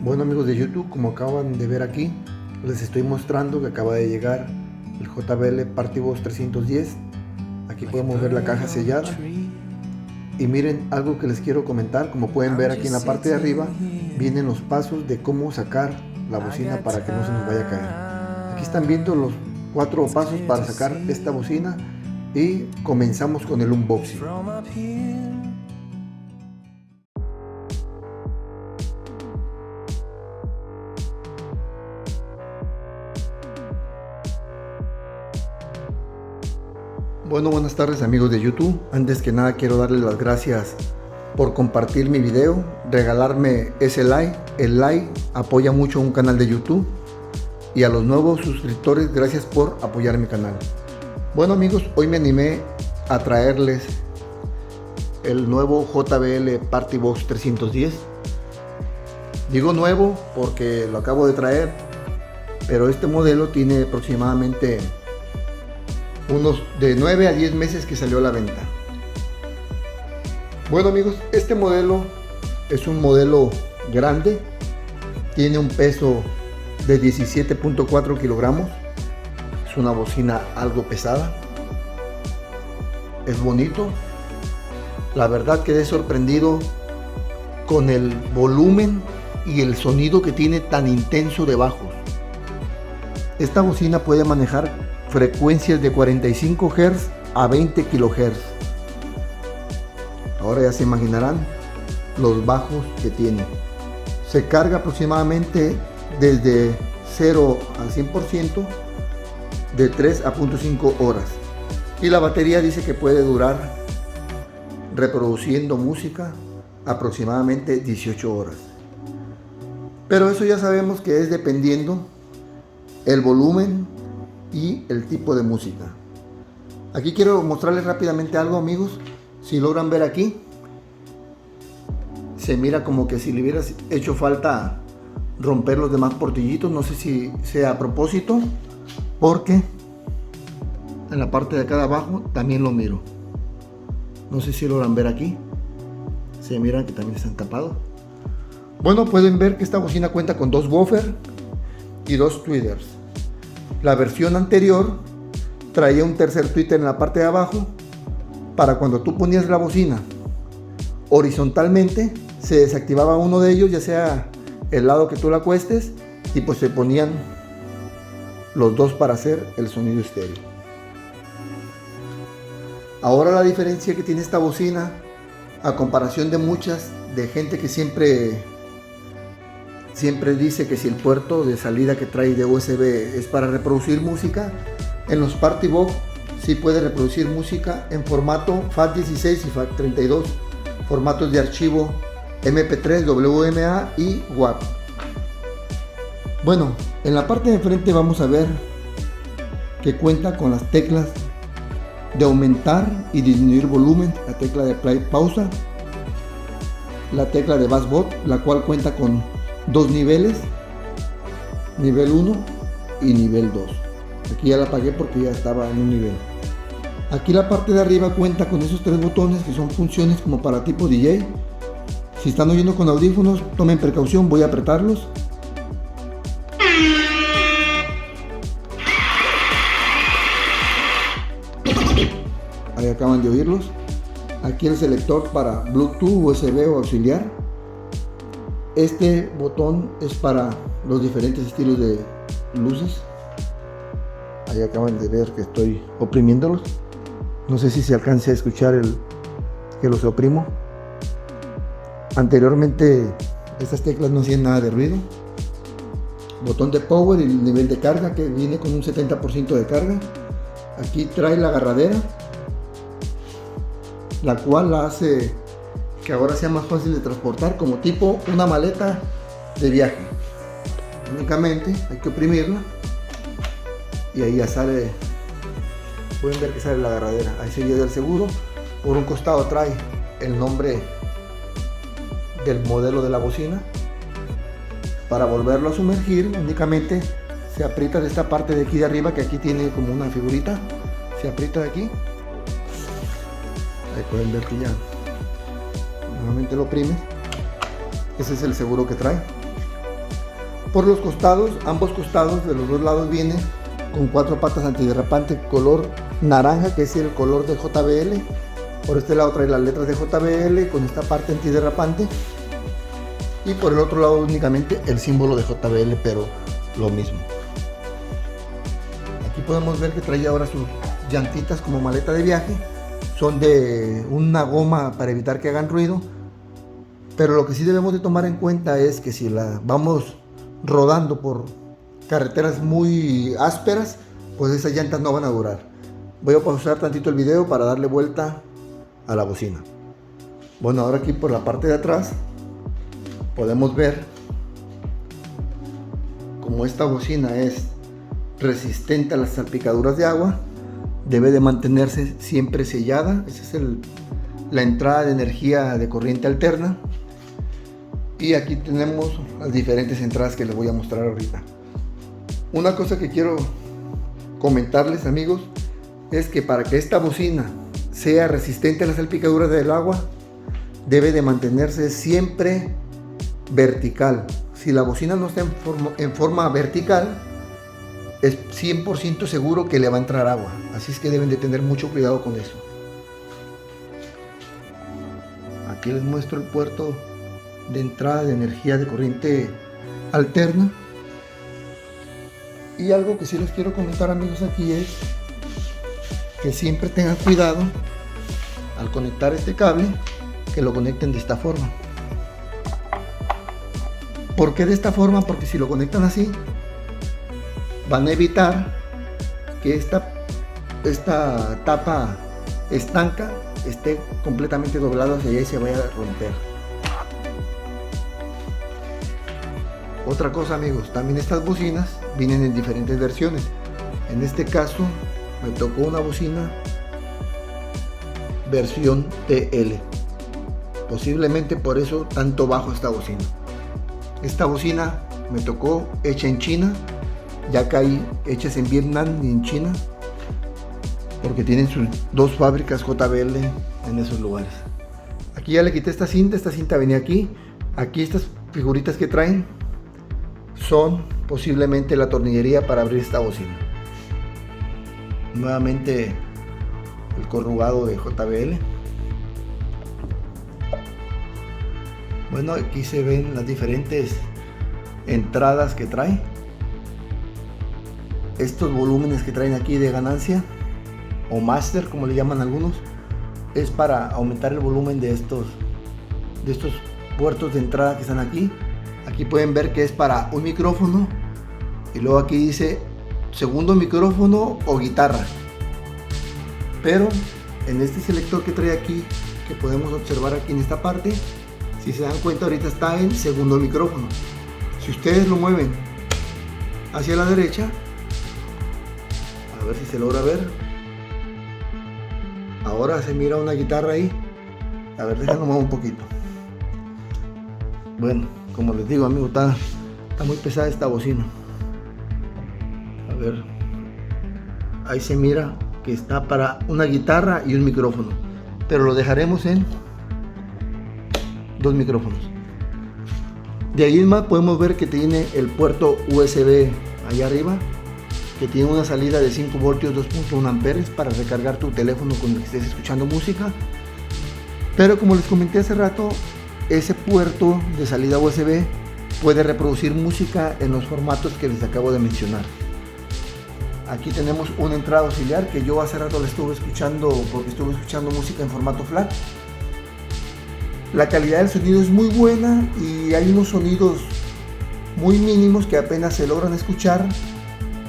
Bueno, amigos de YouTube, como acaban de ver aquí, les estoy mostrando que acaba de llegar el JBL Partibox 310. Aquí podemos ver la caja sellada. Y miren algo que les quiero comentar. Como pueden ver aquí en la parte de arriba vienen los pasos de cómo sacar la bocina para que no se nos vaya a caer. Aquí están viendo los 4 pasos para sacar esta bocina y comenzamos con el unboxing. Bueno, buenas tardes amigos de YouTube. Antes que nada quiero darles las gracias por compartir mi video, regalarme ese like. El like apoya mucho a un canal de YouTube. Y a los nuevos suscriptores, gracias por apoyar mi canal. Bueno amigos, hoy me animé a traerles el nuevo JBL Partibox 310. Digo nuevo porque lo acabo de traer, pero este modelo tiene aproximadamente unos de 9 a 10 meses que salió a la venta. Bueno amigos, este modelo es un modelo grande, tiene un peso de 17.4 kilogramos, es una bocina algo pesada, es bonito. La verdad quedé sorprendido con el volumen y el sonido que tiene tan intenso de bajos. Esta bocina puede manejar frecuencias de 45 Hz a 20 kHz. Ahora ya se imaginarán los bajos que tiene. Se carga aproximadamente desde 0 al 100% de 3 a 0.5 horas. Y la batería dice que puede durar reproduciendo música aproximadamente 18 horas. Pero eso ya sabemos que es dependiendo el volumen y el tipo de música. Aquí quiero mostrarles rápidamente algo amigos. Si logran ver aquí, se mira como que si le hubiera hecho falta romper los demás portillitos. No sé si sea a propósito, porque en la parte de acá de abajo también lo miro. No sé si logran ver aquí, se miran que también están tapados. Bueno, pueden ver que esta bocina cuenta con 2 woofers y 2 tweeters. La versión anterior traía un tercer tweeter en la parte de abajo para cuando tú ponías la bocina horizontalmente, se desactivaba uno de ellos, ya sea el lado que tú la acuestes, y pues se ponían los dos para hacer el sonido estéreo. Ahora la diferencia que tiene esta bocina a comparación de muchas de gente que siempre dice que si el puerto de salida que trae de USB es para reproducir música, en los Partibox sí puede reproducir música en formato FAT16 y FAT32, formatos de archivo MP3, WMA y WAV. Bueno, en la parte de enfrente vamos a ver que cuenta con las teclas de aumentar y disminuir volumen, la tecla de play pausa, la tecla de bass bot, la cual cuenta con 2 niveles, nivel 1 y nivel 2. Aquí ya la apagué porque ya estaba en un nivel. Aquí la parte de arriba cuenta con esos 3 botones que son funciones como para tipo DJ. Si están oyendo con audífonos, tomen precaución, voy a apretarlos. Ahí acaban de oírlos. Aquí el selector para Bluetooth, USB o auxiliar. Este botón es para los diferentes estilos de luces. Ahí acaban de ver que estoy oprimiéndolos. No sé si se alcance a escuchar que los oprimo. Anteriormente estas teclas no hacían nada de ruido. Botón de power y el nivel de carga, que viene con un 70% de carga. Aquí trae la agarradera, la cual la hace que ahora sea más fácil de transportar, como tipo una maleta de viaje. Únicamente hay que oprimirla y ahí ya sale. Pueden ver que sale la agarradera, ahí se lleva el seguro. Por un costado trae el nombre del modelo de la bocina. Para volverlo a sumergir únicamente se aprieta de esta parte de aquí de arriba, que aquí tiene como una figurita, se aprieta de aquí. Ahí pueden ver que ya nuevamente lo oprime. Ese es el seguro que trae. Por los costados, ambos costados de los dos lados viene con 4 patas antiderrapante color naranja, que es el color de JBL. Por este lado trae las letras de JBL con esta parte antiderrapante, y por el otro lado únicamente el símbolo de JBL, pero lo mismo. Aquí podemos ver que trae ahora sus llantitas como maleta de viaje. Son de una goma para evitar que hagan ruido, pero lo que sí debemos de tomar en cuenta es que si la vamos rodando por carreteras muy ásperas, pues esas llantas no van a durar. Voy a pausar tantito el video para darle vuelta a la bocina. Bueno, ahora aquí por la parte de atrás podemos ver como esta bocina es resistente a las salpicaduras de agua. Debe de mantenerse siempre sellada. Esa es la entrada de energía de corriente alterna. Y aquí tenemos las diferentes entradas que les voy a mostrar ahorita. Una cosa que quiero comentarles, amigos, es que para que esta bocina sea resistente a las salpicaduras del agua, debe de mantenerse siempre vertical. Si la bocina no está en forma vertical, es 100% seguro que le va a entrar agua. Así es que deben de tener mucho cuidado con eso. Aquí les muestro el puerto de entrada de energía de corriente alterna. Y algo que sí les quiero comentar, amigos, aquí es que siempre tengan cuidado al conectar este cable, que lo conecten de esta forma. ¿Por qué de esta forma? Porque si lo conectan así, van a evitar que esta tapa estanca esté completamente doblada hacia allá y se vaya a romper. Otra cosa, amigos, también estas bocinas vienen en diferentes versiones. En este caso me tocó una bocina versión TL. Posiblemente por eso tanto bajo esta bocina. Esta bocina me tocó hecha en China, ya que hay hechas en Vietnam y en China, porque tienen sus dos fábricas JBL en esos lugares. Aquí ya le quité esta cinta venía aquí. Aquí estas figuritas que traen son posiblemente la tornillería para abrir esta bocina. Nuevamente el corrugado de JBL. Bueno, aquí se ven las diferentes entradas que trae. Estos volúmenes que traen aquí de ganancia o master, como le llaman algunos, es para aumentar el volumen de estos puertos de entrada que están aquí. Aquí pueden ver que es para un micrófono, y luego aquí dice segundo micrófono o guitarra. Pero en este selector que trae aquí, que podemos observar aquí en esta parte, si se dan cuenta, ahorita está en segundo micrófono. Si ustedes lo mueven hacia la derecha, a ver si se logra ver, ahora se mira una guitarra ahí. A ver, déjenlo mover un poquito. Bueno, como les digo, amigos, está muy pesada esta bocina. A ver, ahí se mira que está para una guitarra y un micrófono, pero lo dejaremos en dos micrófonos. De ahí en más podemos ver que tiene el puerto USB allá arriba, que tiene una salida de 5 voltios 2.1 amperes para recargar tu teléfono cuando estés escuchando música. Pero como les comenté hace rato, ese puerto de salida USB puede reproducir música en los formatos que les acabo de mencionar. Aquí tenemos una entrada auxiliar que yo hace rato la estuve escuchando, porque estuve escuchando música en formato FLAC. La calidad del sonido es muy buena y hay unos sonidos muy mínimos que apenas se logran escuchar.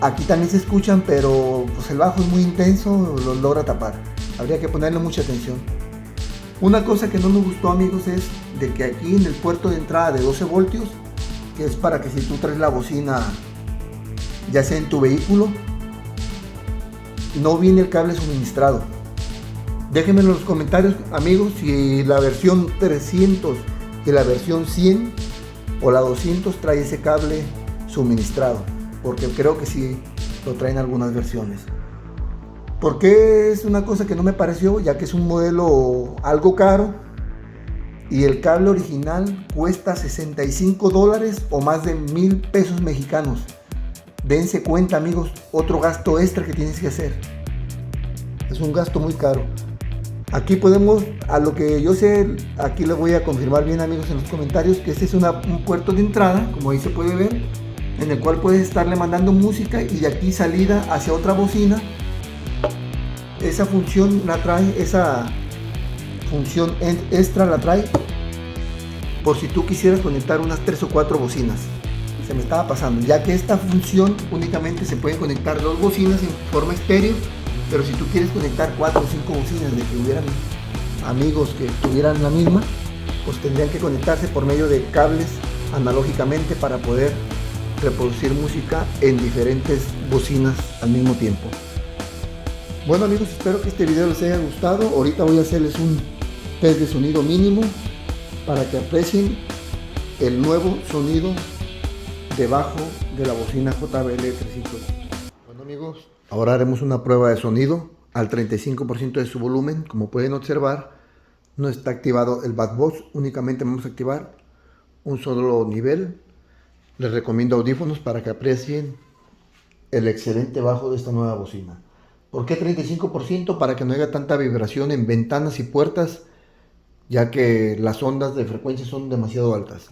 Aquí también se escuchan, pero pues el bajo es muy intenso, lo logra tapar. Habría que ponerle mucha atención. Una cosa que no me gustó, amigos, es de que aquí en el puerto de entrada de 12 voltios, que es para que si tú traes la bocina ya sea en tu vehículo, no viene el cable suministrado. Déjenme en los comentarios, amigos, si la versión 300 y la versión 100 o la 200 trae ese cable suministrado, porque creo que sí lo traen algunas versiones. ¿Por qué es una cosa que no me pareció? Ya que es un modelo algo caro y el cable original cuesta $65 o más de 1,000 pesos mexicanos. Dense cuenta, amigos, otro gasto extra que tienes que hacer. Es un gasto muy caro. Aquí podemos, a lo que yo sé, aquí les voy a confirmar bien, amigos, en los comentarios, que este es un puerto de entrada, como ahí se puede ver, en el cual puedes estarle mandando música, y de aquí salida hacia otra bocina. Esa función la trae, esa función extra la trae por si tú quisieras conectar unas 3 o 4 bocinas. Se me estaba pasando, ya que esta función únicamente se pueden conectar 2 bocinas en forma estéreo, pero si tú quieres conectar 4 o 5 bocinas, de que hubieran amigos que tuvieran la misma, pues tendrían que conectarse por medio de cables analógicamente para poder reproducir música en diferentes bocinas al mismo tiempo. Bueno, amigos, espero que este video les haya gustado. Ahorita voy a hacerles un test de sonido mínimo para que aprecien el nuevo sonido debajo de la bocina JBL 300. Bueno, amigos, ahora haremos una prueba de sonido al 35% de su volumen. Como pueden observar, no está activado el bass box, únicamente vamos a activar un solo nivel. Les recomiendo audífonos para que aprecien el excelente bajo de esta nueva bocina. ¿Por qué 35%? Para que no haya tanta vibración en ventanas y puertas, ya que las ondas de frecuencia son demasiado altas.